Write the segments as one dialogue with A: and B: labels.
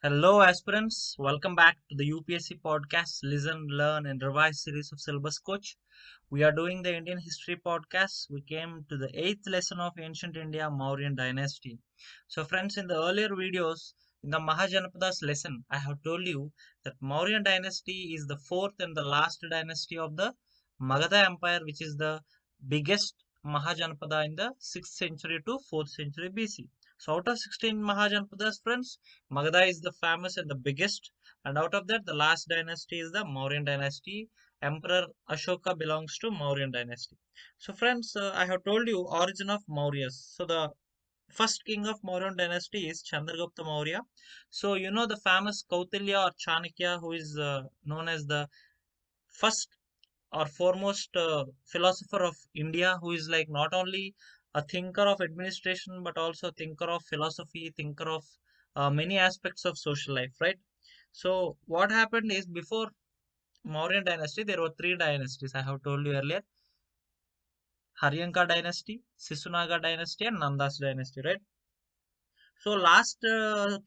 A: Hello, aspirants. Welcome back to the UPSC podcast, Listen, Learn, and Revise series of Syllabus Coach. We are doing the Indian History podcast. We came to the eighth lesson of Ancient India, Mauryan Dynasty. So, friends, in the earlier videos, in the Mahajanapadas lesson, I have told you that Mauryan Dynasty is the fourth and the last dynasty of the Magadha Empire, which is the biggest Mahajanapada in the 6th century to 4th century BC. So, out of 16 Mahajanapadas, friends, Magadha is the famous and the biggest, and out of that, the last dynasty is the Mauryan dynasty. Emperor Ashoka belongs to Mauryan dynasty. So, friends, I have told you origin of Mauryas. So, the first king of Mauryan dynasty is Chandragupta Maurya. So, you know the famous Kautilya or Chanakya, who is known as the first or foremost philosopher of India, who is like not only a thinker of administration but also a thinker of philosophy, thinker of many aspects of social life, right? So what happened is before Mauryan dynasty, there were three dynasties I have told you earlier: Haryanka dynasty, Sisunaga dynasty, and Nanda's dynasty, right? So last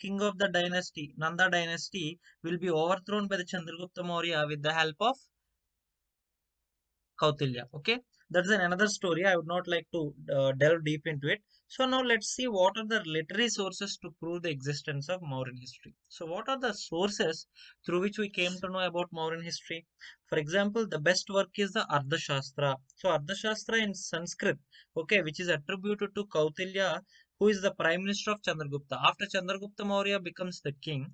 A: king of the dynasty, Nanda dynasty, will be overthrown by the Chandragupta Maurya with the help of Kautilya. Okay, that's another story. I would not like to delve deep into it. So now let's see what are the literary sources to prove the existence of Mauryan history. So what are the sources through which we came to know about Mauryan history? For example, the best work is the Ardhashastra. So Ardhashastra in Sanskrit, okay, which is attributed to Kautilya, who is the prime minister of Chandragupta. After Chandragupta Maurya becomes the king,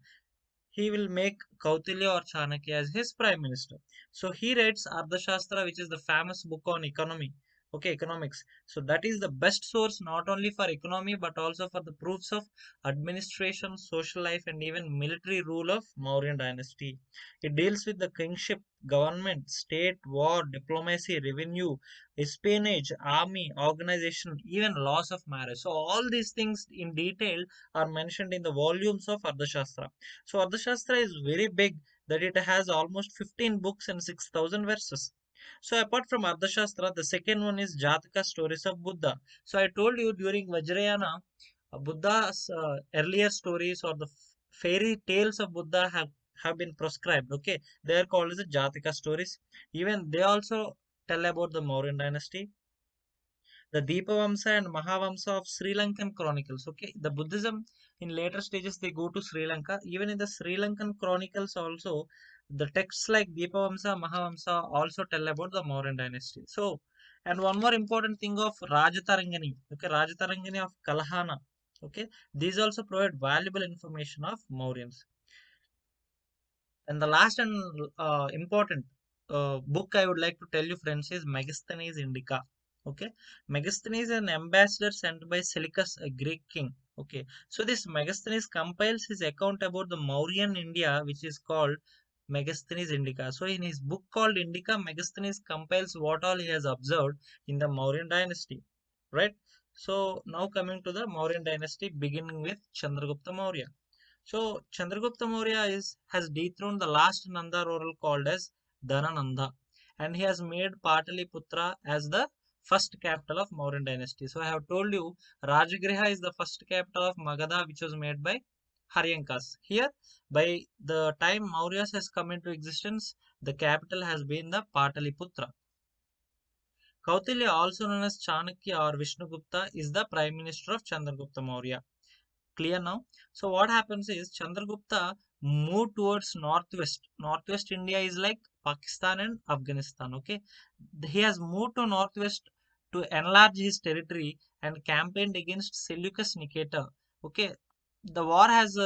A: he will make Kautilya or Chanakya as his prime minister. So he writes Ardhashastra, which is the famous book on economy. Okay, economics. So that is the best source not only for economy but also for the proofs of administration, social life, and even military rule of Mauryan dynasty. It deals with the kingship, government, state, war, diplomacy, revenue, espionage, army, organization, even laws of marriage. So all these things in detail are mentioned in the volumes of Ardhashastra. So Ardhashastra is very big, that it has almost 15 books and 6,000 verses. So apart from Ardhashastra, the second one is Jataka stories of Buddha. So I told you during Vajrayana, Buddha's earlier stories or the fairy tales of Buddha have been proscribed. Okay, they are called as the Jataka stories. Even they also tell about the Mauryan dynasty, the Deepavamsa and Mahavamsa of Sri Lankan chronicles. Okay, the Buddhism in later stages they go to Sri Lanka. Even in the Sri Lankan chronicles also, the texts like Deepavamsa, Mahavamsa also tell about the Mauryan dynasty. So, and one more important thing of Rajatarangani. Okay, Rajatarangani of Kalahana. Okay, these also provide valuable information of Mauryans. And the last and important book I would like to tell you, friends, is Megasthenes Indica. Okay, Megasthenes is an ambassador sent by Seleucus, a Greek king. Okay, so this Megasthenes compiles his account about the Mauryan India, which is called Megasthenes Indica. So in his book called Indica, Megasthenes compiles what all he has observed in the Mauryan dynasty. Right. So now coming to the Mauryan dynasty, beginning with Chandragupta Maurya. So Chandragupta Maurya has dethroned the last Nanda ruler called as Dhanananda, and he has made Pataliputra as the first capital of Mauryan dynasty. So I have told you Rajagriha is the first capital of Magadha, which was made by Haryankas. Here, by the time Mauryas has come into existence, the capital has been the Pataliputra. Kautilya, also known as Chanakya or Vishnugupta, is the prime minister of Chandragupta Maurya. Clear now? So what happens is Chandragupta moved towards northwest. Northwest India is like Pakistan and Afghanistan. Okay, he has moved to northwest to enlarge his territory and campaigned against Seleucus Nicator. Okay, the war has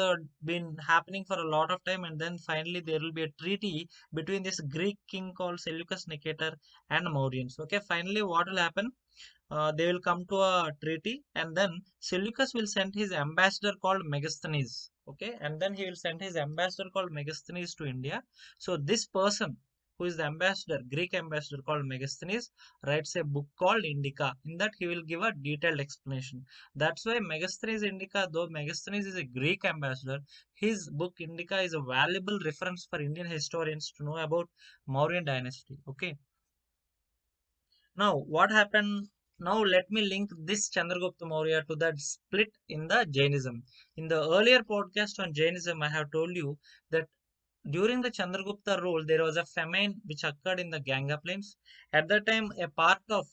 A: been happening for a lot of time, and then finally there will be a treaty between this Greek king called Seleucus Nicator and Mauryans. Okay, finally what will happen? They will come to a treaty, and then Seleucus will send his ambassador called Megasthenes. Okay, and then he will send his ambassador called Megasthenes to India. So this person, who is the ambassador, Greek ambassador called Megasthenes, writes a book called Indica. In that he will give a detailed explanation. That's why Megasthenes Indica, though Megasthenes is a Greek ambassador, his book Indica is a valuable reference for Indian historians to know about Mauryan dynasty. Okay, now what happened Now let me link this Chandragupta Maurya to that split in the Jainism. In the earlier podcast on Jainism, I have told you that during the Chandragupta rule, there was a famine which occurred in the Ganga plains. At that time, a part of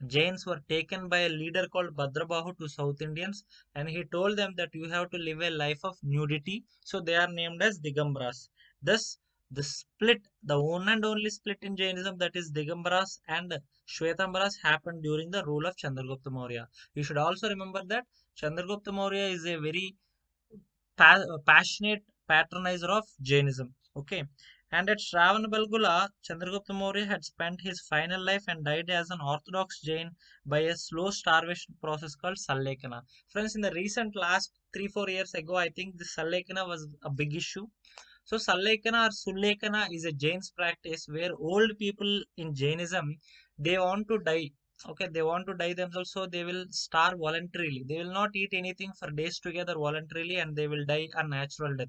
A: Jains were taken by a leader called Bhadrabahu to South Indians, and he told them that you have to live a life of nudity. So they are named as Digambaras. Thus, the split, the one and only split in Jainism, that is Digambaras and Shwetambaras, happened during the rule of Chandragupta Maurya. You should also remember that Chandragupta Maurya is a very passionate patronizer of Jainism. Okay. And at Shravanabelgula, Chandragupta Maurya had spent his final life and died as an Orthodox Jain by a slow starvation process called Sallekana. Friends, in the recent last 3-4 years ago, I think the Sallekana was a big issue. So Sallekana or Sullekana is a Jain's practice where old people in Jainism, they want to die. Okay, they want to die themselves, so they will starve voluntarily. They will not eat anything for days together voluntarily, and they will die a natural death.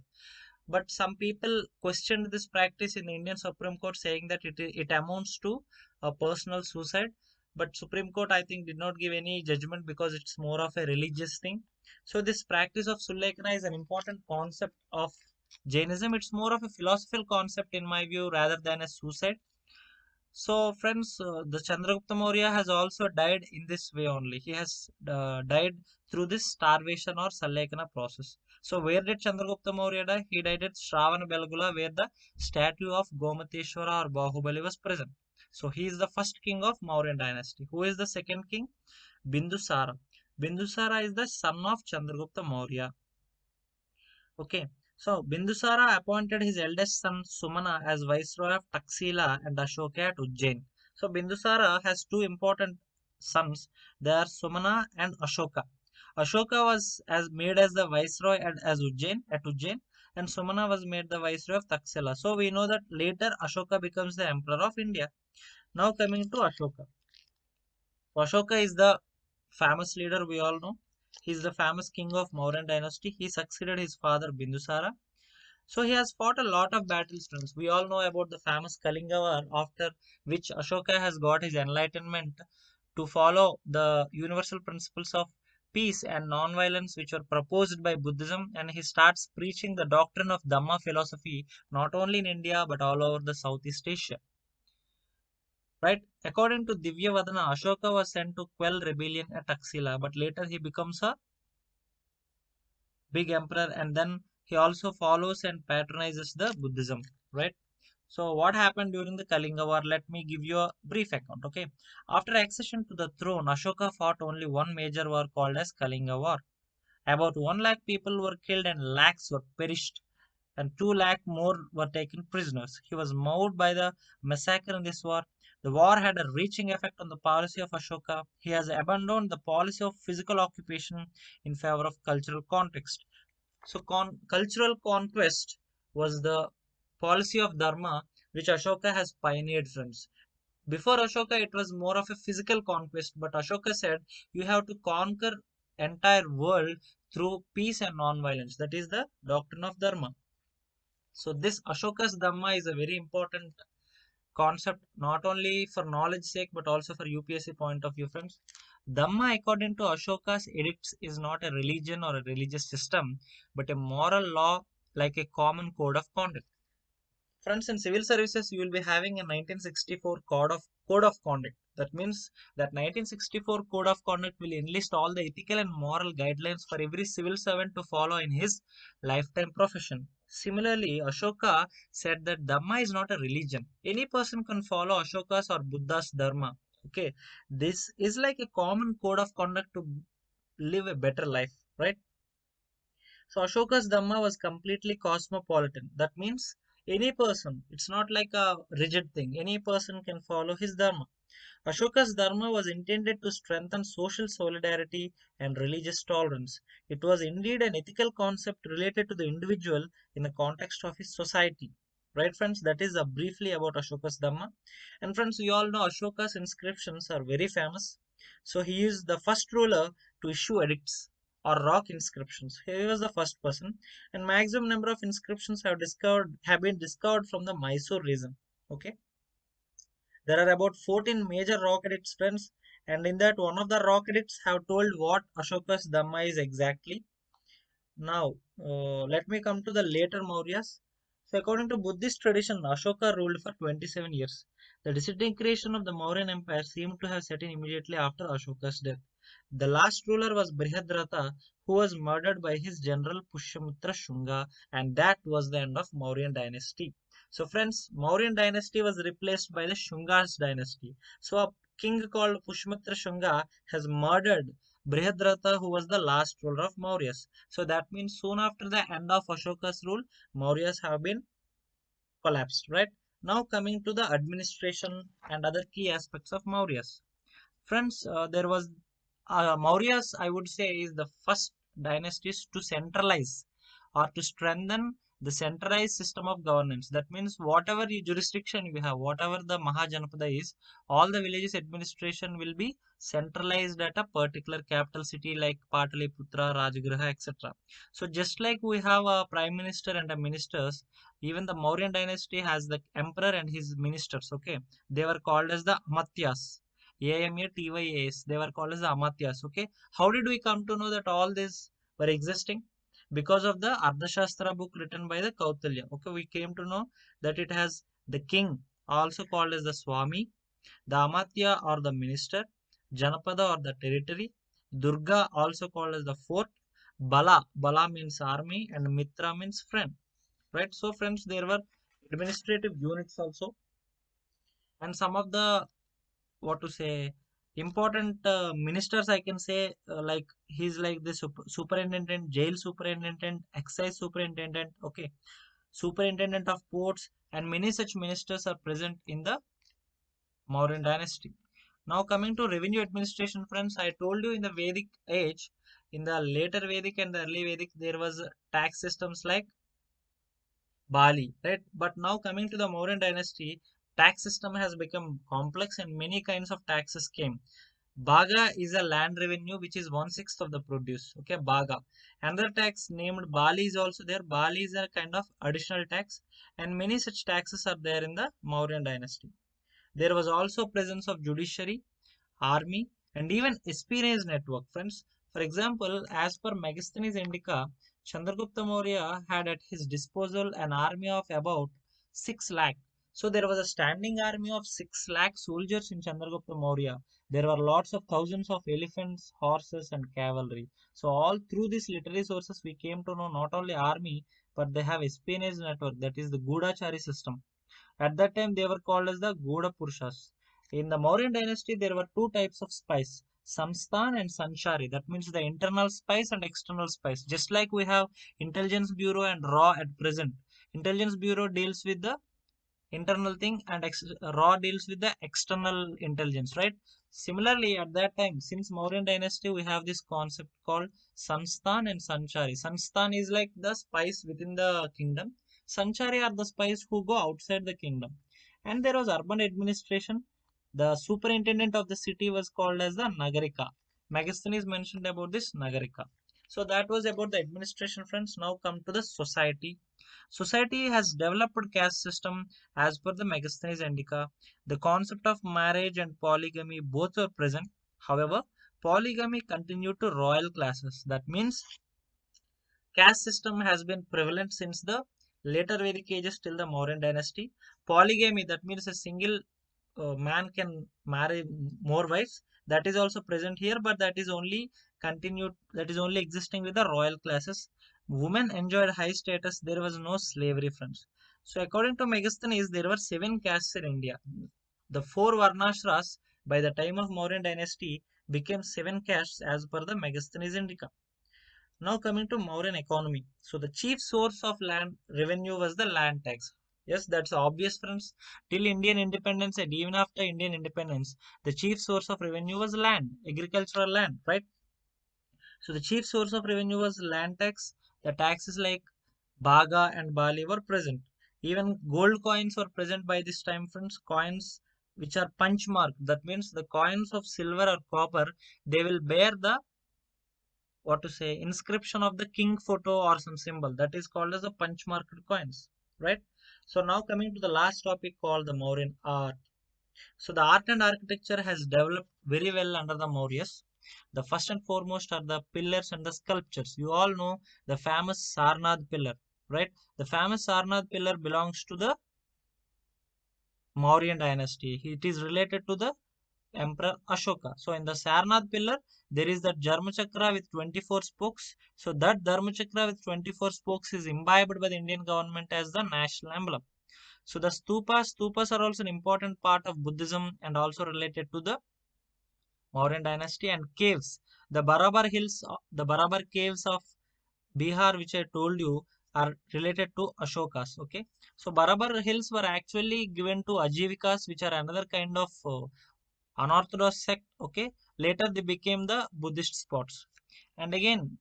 A: But some people questioned this practice in the Indian Supreme Court, saying that it amounts to a personal suicide. But Supreme Court, I think, did not give any judgment because it's more of a religious thing. So this practice of Sullekana is an important concept of Jainism. It's more of a philosophical concept in my view rather than a suicide. So, friends, the Chandragupta Maurya has also died in this way only. He has died through this starvation or Sallekana process. So, where did Chandragupta Maurya die? He died at Shravana Belgula, where the statue of Gomateshwara or Bahubali was present. So, he is the first king of Mauryan dynasty. Who is the second king? Bindusara. Bindusara is the son of Chandragupta Maurya. Okay. So Bindusara appointed his eldest son Sumana as viceroy of Taxila and Ashoka at Ujjain. So Bindusara has two important sons. They are Sumana and Ashoka. Ashoka was as made as the viceroy as Ujjain, and Sumana was made the viceroy of Taxila. So we know that later Ashoka becomes the emperor of India. Now coming to Ashoka. Ashoka is the famous leader we all know. He is the famous king of Mauryan dynasty. He succeeded his father Bindusara. So he has fought a lot of battles, friends. We all know about the famous Kalinga War, after which Ashoka has got his enlightenment to follow the universal principles of peace and non-violence which were proposed by Buddhism, and he starts preaching the doctrine of Dhamma philosophy not only in India but all over the Southeast Asia. Right? According to Divya Vadana, Ashoka was sent to quell rebellion at Taxila, but later he becomes a big emperor, and then he also follows and patronizes the Buddhism. Right? So what happened during the Kalinga War? Let me give you a brief account. Okay. After accession to the throne, Ashoka fought only one major war called as Kalinga War. About 1 lakh people were killed and lakhs were perished, and 2 lakh more were taken prisoners. He was moved by the massacre in this war. The war had a reaching effect on the policy of Ashoka. He has abandoned the policy of physical occupation in favor of cultural context. So, cultural conquest was the policy of Dharma which Ashoka has pioneered, friends. Before Ashoka, it was more of a physical conquest, but Ashoka said you have to conquer entire world through peace and non-violence. That is the doctrine of Dharma. So this Ashoka's Dhamma is a very important concept, not only for knowledge sake but also for UPSC point of view, friends. Dhamma, according to Ashoka's edicts, is not a religion or a religious system, but a moral law like a common code of conduct. Friends, in civil services, you will be having a 1964 code of conduct. That means that 1964 code of conduct will enlist all the ethical and moral guidelines for every civil servant to follow in his lifetime profession. Similarly, Ashoka said that Dhamma is not a religion. Any person can follow Ashoka's or Buddha's Dharma. Okay, this is like a common code of conduct to live a better life, right? So Ashoka's Dhamma was completely cosmopolitan. That means any person, it's not like a rigid thing, any person can follow his Dharma. Ashoka's Dharma was intended to strengthen social solidarity and religious tolerance. It was indeed an ethical concept related to the individual in the context of his society. Right, friends? That is briefly about Ashoka's Dhamma. And friends, we all know Ashoka's inscriptions are very famous. So he is the first ruler to issue edicts or rock inscriptions. He was the first person, and maximum number of inscriptions have been discovered from the Mysore region. Okay, there are about 14 major rock edicts, friends, And in that, one of the rock edicts have told what Ashoka's Dhamma is exactly. Now, let me come to the later Mauryas. So, according to Buddhist tradition, Ashoka ruled for 27 years. The disintegration of the Mauryan Empire seemed to have set in immediately after Ashoka's death. The last ruler was Brihadratha, who was murdered by his general Pushyamitra Shunga, and that was the end of Mauryan dynasty. So, friends, Mauryan dynasty was replaced by the Shunga's dynasty. So, a king called Pushyamitra Shunga has murdered Brihadratha, who was the last ruler of Mauryas. So that means soon after the end of Ashoka's rule, Mauryas have been collapsed, right? Now coming to the administration and other key aspects of Mauryas. Friends, there was Mauryas, I would say, is the first dynasties to centralize or to strengthen the centralized system of governance. That means whatever jurisdiction you have, whatever the Mahajanapada is, all the villages administration will be centralized at a particular capital city like Pataliputra, Rajagriha, etc. So just like we have a prime minister and a ministers, even the Mauryan dynasty has the emperor and his ministers. Okay, they were called as the Amatyas. Amatyas. They were called as the Amatyas. Okay. How did we come to know that all these were existing? Because of the Ardhashastra book written by the Kautilya. Okay. We came to know that it has the king, also called as the Swami, the Amatya or the minister, Janapada or the territory, Durga, also called as the fort, Bala means army, and Mitra means friend. Right. So, friends, there were administrative units also, and some of the what to say important ministers I can say, like he's like the superintendent, jail superintendent, excise superintendent, okay, superintendent of ports, and many such ministers are present in the Mauryan dynasty. Now coming to revenue administration, friends, I told you in the Vedic age, in the later Vedic and the early Vedic, there was tax systems like Bali, right? But now coming to the Mauryan dynasty, tax system has become complex and many kinds of taxes came. Baga is a land revenue which is one-sixth of the produce. Okay, Baga. Another tax named Bali is also there. Bali is a kind of additional tax, and many such taxes are there in the Mauryan dynasty. There was also presence of judiciary, army, and even espionage network, friends. For example, as per Megasthenes Indica, Chandragupta Maurya had at his disposal an army of about 6 lakh. So there was a standing army of 6 lakh soldiers in Chandragupta Maurya. There were lots of thousands of elephants, horses, and cavalry. So all through these literary sources, we came to know not only army, but they have espionage network, that is the Gudachari system. At that time, they were called as the Goda Purushas. In the Mauryan dynasty, there were two types of spies, Samsthan and Sanchari. That means the internal spies and external spies. Just like we have Intelligence Bureau and RAW at present. Intelligence Bureau deals with the internal thing and RAW deals with the external intelligence, right? Similarly, at that time, since Mauryan dynasty, we have this concept called Samsthan and Sanchari. Samsthan is like the spies within the kingdom. Sanchari are the spies who go outside the kingdom. And there was urban administration. The superintendent of the city was called as the Nagarika. Megasthenes mentioned about this Nagarika. So that was about the administration, friends. Now come to the society. Society has developed caste system as per the Megasthenes Indica. The concept of marriage and polygamy both were present. However, polygamy continued to royal classes. That means caste system has been prevalent since the later Vedic ages till the Mauryan dynasty. Polygamy, that means a single man can marry more wives. That is also present here, but that is only continued. That is only existing with the royal classes. Women enjoyed high status. There was no slavery, friends. So, according to Megasthenes, there were 7 castes in India. The 4 Varnashras by the time of Mauryan dynasty became 7 castes as per the Megasthenes Indica. Now coming to Mauryan economy. So the chief source of land revenue was the land tax. Yes, that's obvious, friends. Till Indian independence and even after Indian independence, the chief source of revenue was land, agricultural land, right? So the chief source of revenue was land tax. The taxes like Baga and Bali were present. Even gold coins were present by this time, friends. Coins which are punch marked. That means the coins of silver or copper, they will bear the what to say inscription of the king photo or some symbol, that is called as the punch marked coins, right? So now coming to the last topic called the Mauryan art. So the art and architecture has developed very well under the Mauryas. The first and foremost are the pillars and the sculptures. You all know the famous Sarnath pillar, right? The famous Sarnath pillar belongs to the Mauryan dynasty. It is related to the Emperor Ashoka. So in the Sarnath pillar, there is that Dharmachakra with 24 spokes. So that Dharmachakra with 24 spokes is imbibed by the Indian government as the national emblem. So the stupas are also an important part of Buddhism and also related to the Mauryan dynasty. And caves. The Barabar caves of Bihar, which I told you, are related to Ashokas. Okay, so Barabar hills were actually given to Ajivikas, which are another kind of unorthodox sect. Okay, later they became the Buddhist spots. And again,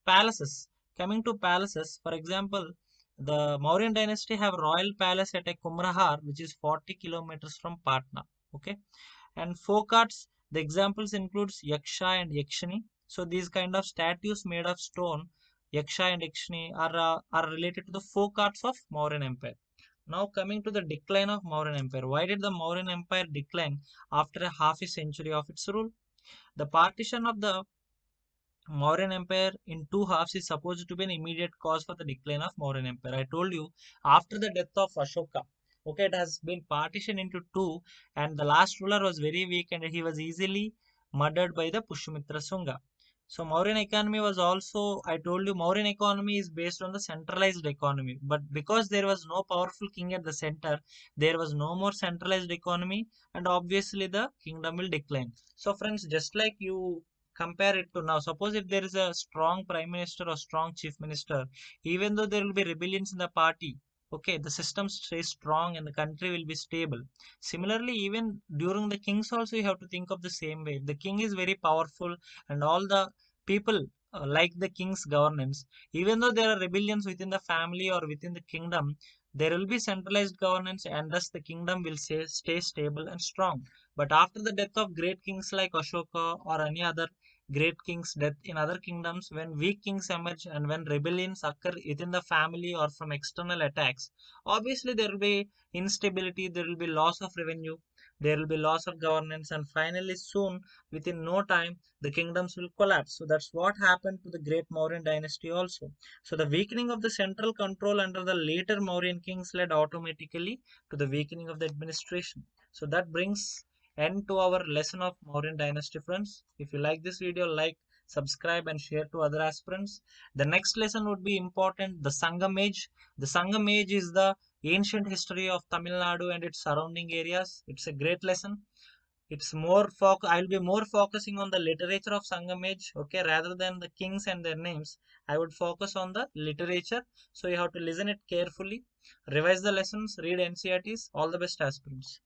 A: palaces. Coming to palaces, for example, the Mauryan dynasty have royal palace at a Kumrahar, which is 40 kilometers from Patna. Okay, and folk arts, the examples includes Yaksha and Yakshini. So these kind of statues made of stone, Yaksha and Yakshini, are related to the folk arts of Mauryan Empire. Now coming to the decline of Mauryan Empire. Why did the Mauryan Empire decline after a half a century of its rule? The partition of the Mauryan Empire in two halves is supposed to be an immediate cause for the decline of Mauryan Empire. I told you after the death of Ashoka, okay, it has been partitioned into two, and the last ruler was very weak and he was easily murdered by the Pushyamitra Sunga. So Mauryan economy was also, I told you, Mauryan economy is based on the centralized economy. But because there was no powerful king at the center, there was no more centralized economy, and obviously the kingdom will decline. So friends, just like you compare it to now, suppose if there is a strong prime minister or strong chief minister, even though there will be rebellions in the party, okay, the system stays strong and the country will be stable. Similarly, even during the kings also you have to think of the same way. If the king is very powerful and all the people like the king's governance, even though there are rebellions within the family or within the kingdom, there will be centralized governance and thus the kingdom will stay stable and strong. But after the death of great kings like Ashoka or any other great kings' death in other kingdoms, when weak kings emerge and when rebellions occur within the family or from external attacks, obviously there will be instability, there will be loss of revenue, there will be loss of governance, and finally, soon, within no time, the kingdoms will collapse. So that's what happened to the great Mauryan dynasty also. So the weakening of the central control under the later Mauryan kings led automatically to the weakening of the administration. So that brings end to our lesson of Mauryan dynasty, friends. If you like this video, like, subscribe and share to other aspirants. The next lesson would be important, the Sangam age. The Sangam age is the ancient history of Tamil Nadu and its surrounding areas. It's a great lesson. It's more I'll be more focusing on the literature of Sangam age, okay, rather than the kings and their names. I would focus on the literature. So you have to listen it carefully, revise the lessons, read NCERTs. All the best, aspirants.